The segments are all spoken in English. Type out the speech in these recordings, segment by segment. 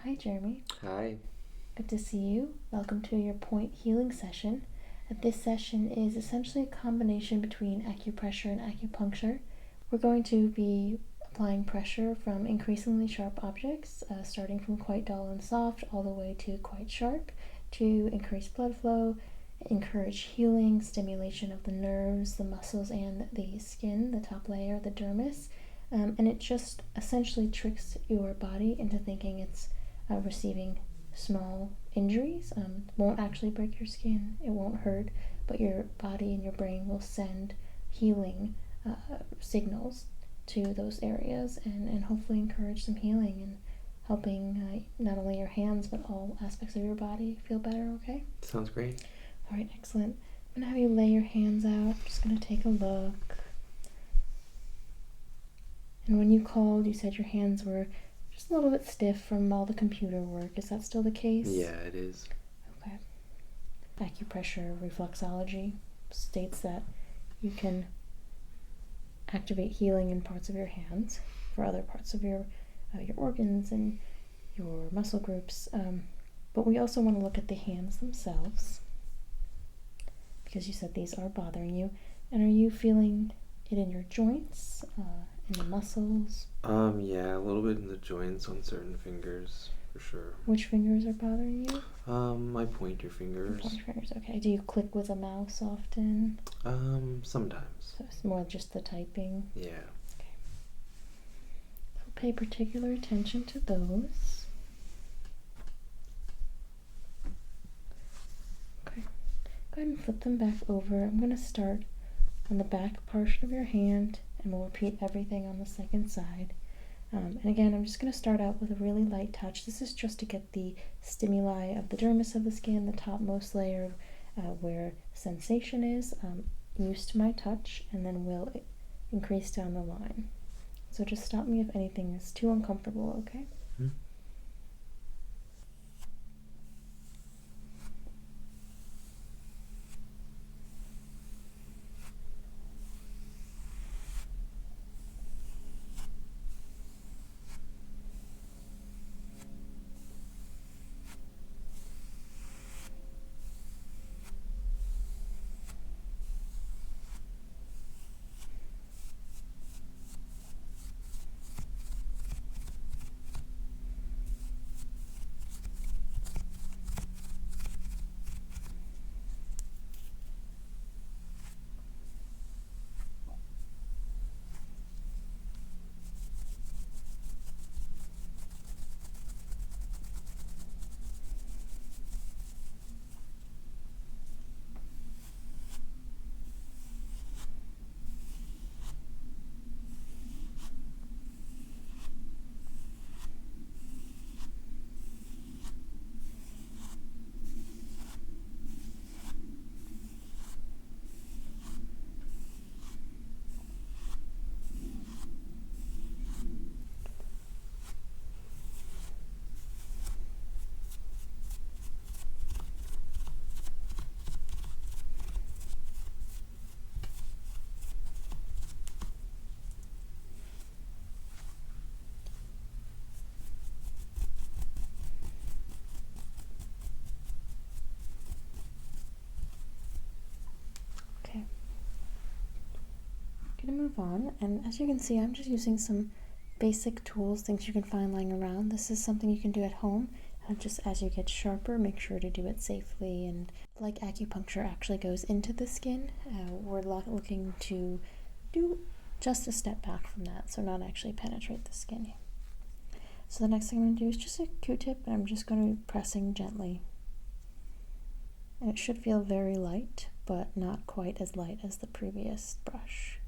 Hi, Jeremy. Hi. Good to see you. Welcome to your point healing session. This session is essentially a combination between acupressure and acupuncture. We're going to be applying pressure from increasingly sharp objects, starting from quite dull and soft all the way to quite sharp, to increase blood flow, encourage healing, stimulation of the nerves, the muscles, and the skin, the top layer, the dermis. And it just essentially tricks your body into thinking it's receiving small injuries. Won't actually break your skin, it won't hurt, but your body and your brain will send healing signals to those areas and hopefully encourage some healing and helping not only your hands but all aspects of your body feel better, okay? Sounds great. All right, excellent. I'm going to have you lay your hands out. Just going to take a look. And when you called, you said your hands were just a little bit stiff from all the computer work. Is that still the case? Yeah, it is. Okay. Acupressure reflexology states that you can activate healing in parts of your hands for other parts of your organs and your muscle groups. But we also want to look at the hands themselves because you said these are bothering you. And are you feeling it in your joints, in the muscles? Yeah, a little bit in the joints on certain fingers, for sure. Which fingers are bothering you? My pointer fingers. Pointer fingers, okay. Do you click with a mouse often? Sometimes. So it's more just the typing? Yeah. Okay. So pay particular attention to those. Okay. Go ahead and flip them back over. I'm going to start on the back portion of your hand, and we'll repeat everything on the second side. And again, I'm just going to start out with a really light touch. This is just to get the stimuli of the dermis of the skin, the topmost layer where sensation is, used to my touch, and then we'll increase down the line. So just stop me if anything is too uncomfortable, okay? Hmm? Okay. Gonna move on, and as you can see, I'm just using some basic tools, things you can find lying around. This is something you can do at home. Just as you get sharper, make sure to do it safely. And like acupuncture actually goes into the skin, we're looking to do just a step back from that, so not actually penetrate the skin. So the next thing I'm going to do is just a Q-tip, and I'm just going to be pressing gently. And it should feel very light, but not quite as light as the previous brush.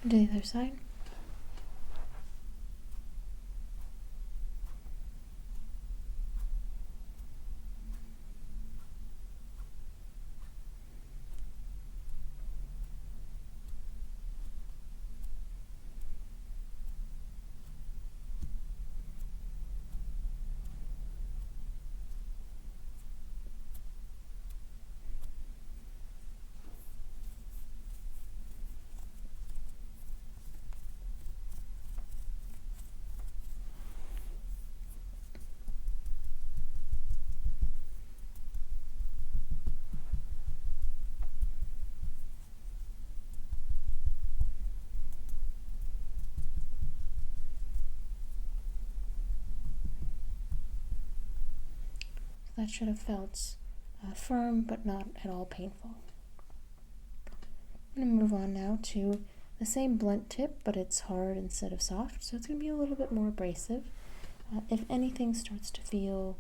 And to the other side. So that should have felt firm but not at all painful. I'm going to move on now to the same blunt tip, but it's hard instead of soft, so it's going to be a little bit more abrasive. If anything starts to feel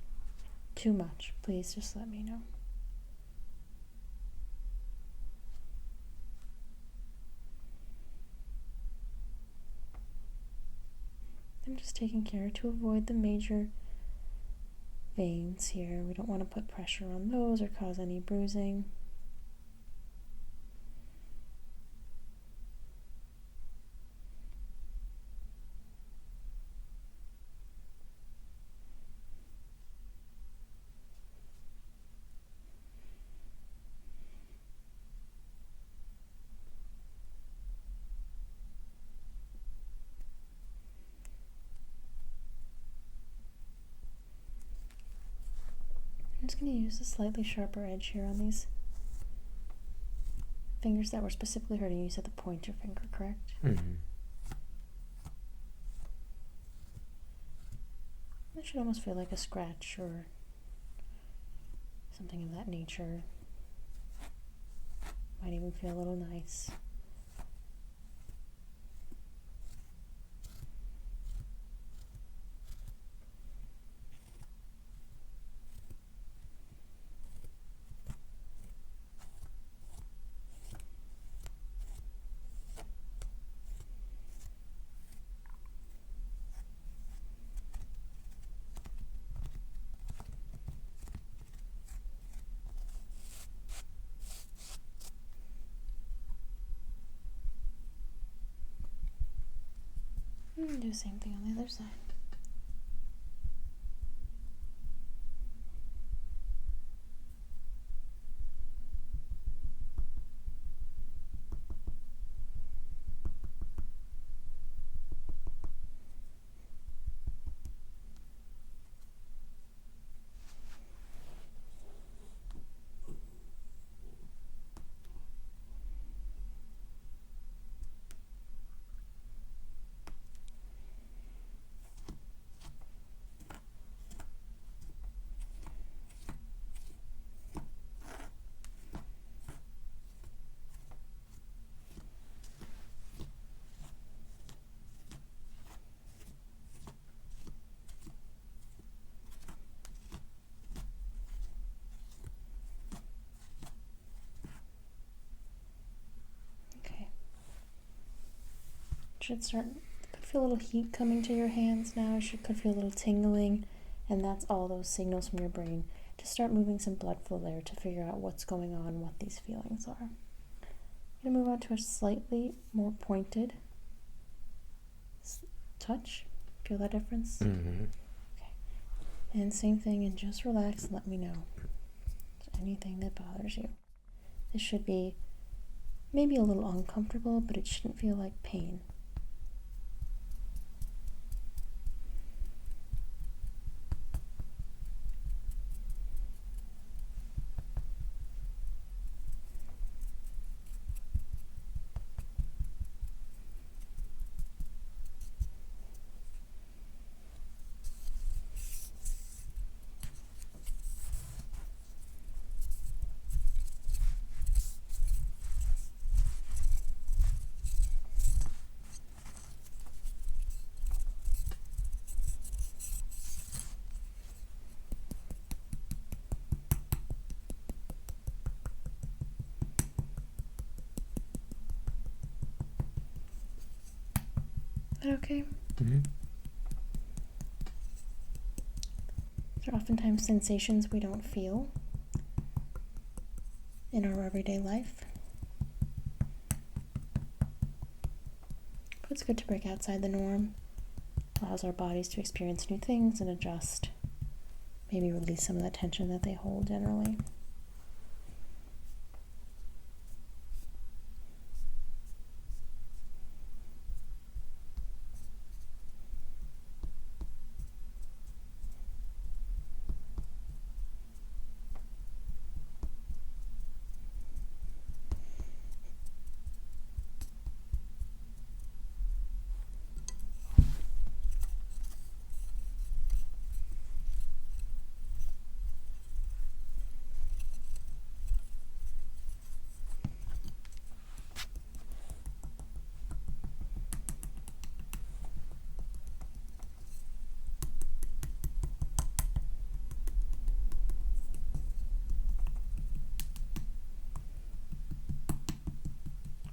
too much, please just let me know. I'm just taking care to avoid the major veins here. We don't want to put pressure on those or cause any bruising. I'm just going to use a slightly sharper edge here on these fingers that were specifically hurting. You said the pointer finger, correct? Mm-hmm. That should almost feel like a scratch or something of that nature. Might even feel a little nice. Do the same thing on the other side. Could feel a little heat coming to your hands now. Could feel a little tingling, and that's all those signals from your brain to start moving some blood flow there to figure out what's going on, what these feelings are. I'm going to move on to a slightly more pointed touch. Feel that difference? Mm-hmm. Okay. And same thing, and just relax and let me know anything that bothers you. This should be maybe a little uncomfortable, but it shouldn't feel like pain. that okay? Mm-hmm. There are oftentimes sensations we don't feel in our everyday life. But it's good to break outside the norm. Allows our bodies to experience new things and adjust. Maybe release some of the tension that they hold generally.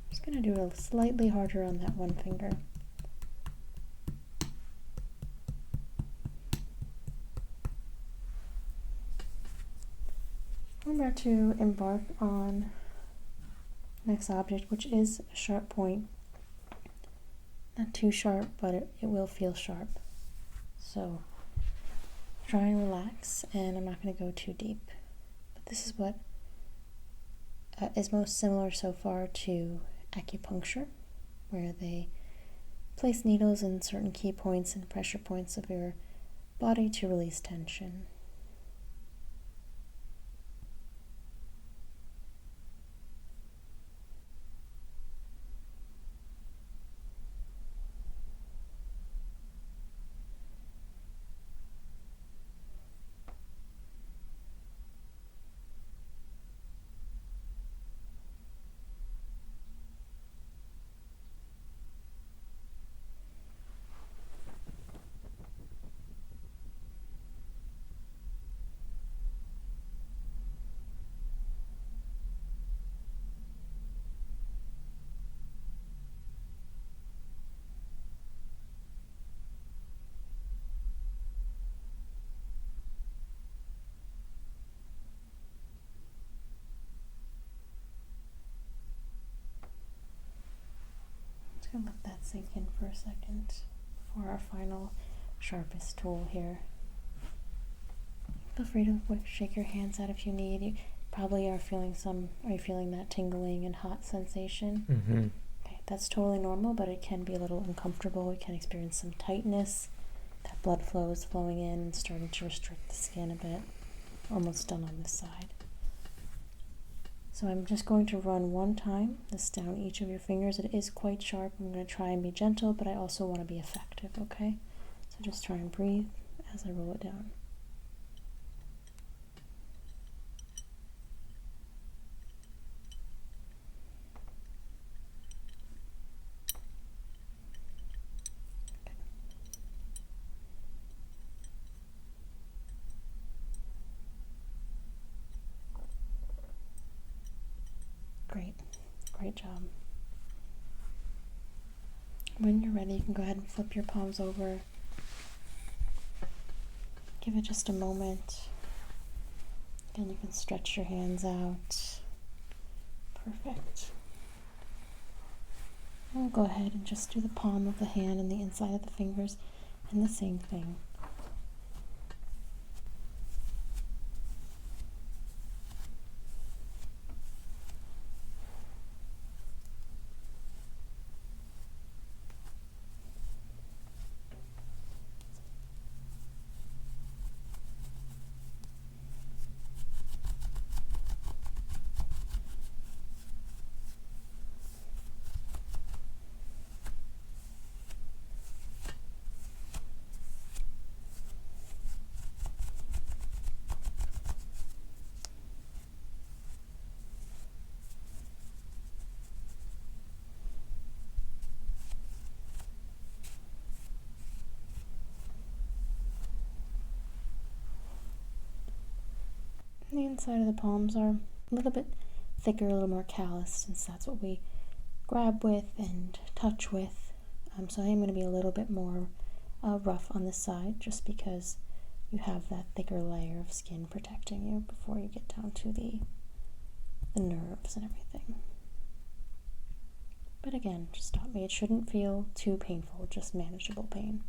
Just going to do it slightly harder on that one finger. We're about to embark on the next object, which is a sharp point. Not too sharp, but it will feel sharp. So try and relax, and I'm not going to go too deep. But this is what is most similar so far to acupuncture, where they place needles in certain key points and pressure points of your body to release tension. Just going to let that sink in for a second for our final sharpest tool here. Feel free to shake your hands out if you need. You probably are feeling that tingling and hot sensation? Mm-hmm. Okay, that's totally normal, but it can be a little uncomfortable. You can experience some tightness. That blood flow is flowing in and starting to restrict the skin a bit. Almost done on this side. So I'm just going to run one time this down each of your fingers. It is quite sharp. I'm going to try and be gentle, but I also want to be effective, okay? So just try and breathe as I roll it down. Great job. When you're ready, you can go ahead and flip your palms over. Give it just a moment. Again, you can stretch your hands out. Perfect. We'll go ahead and just do the palm of the hand and the inside of the fingers, and the same thing. The inside of the palms are a little bit thicker, a little more calloused, since that's what we grab with and touch with. So I am going to be a little bit more rough on this side just because you have that thicker layer of skin protecting you before you get down to the nerves and everything. But again, just stop me. It shouldn't feel too painful, just manageable pain.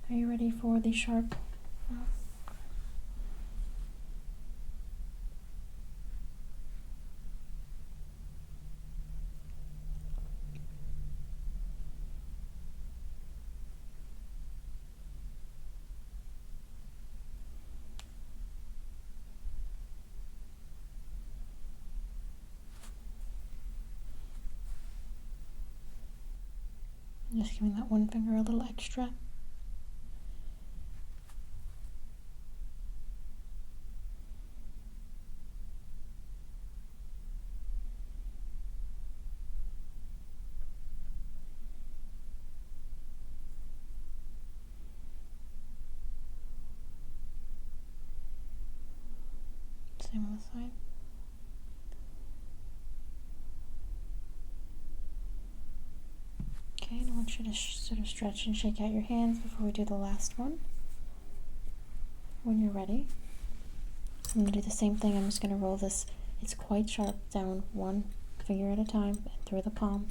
Are you ready for the sharp? Just giving that one finger a little extra. Same on the side. Okay, and I want you to sort of stretch and shake out your hands before we do the last one. When you're ready, I'm going to do the same thing. I'm just going to roll this, it's quite sharp, down one finger at a time and through the palm.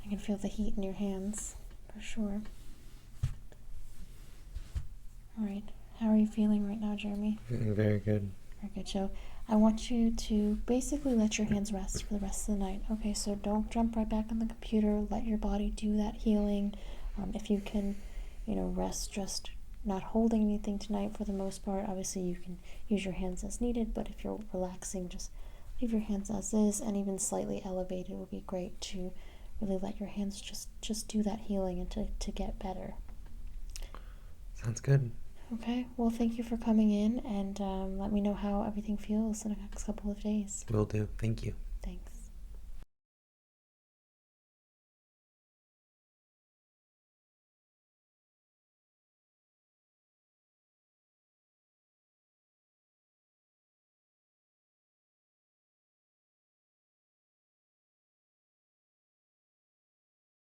I can feel the heat in your hands, for sure. Alright, how are you feeling right now, Jeremy? Feeling very good. Very good. So I want you to basically let your hands rest for the rest of the night. Okay, so don't jump right back on the computer. Let your body do that healing. If you can, rest just not holding anything tonight for the most part. Obviously, you can use your hands as needed, but if you're relaxing, just leave your hands as is, and even slightly elevated would be great to really let your hands just do that healing and to get better. Sounds good. Okay, well, thank you for coming in, and let me know how everything feels in the next couple of days. Will do. Thank you.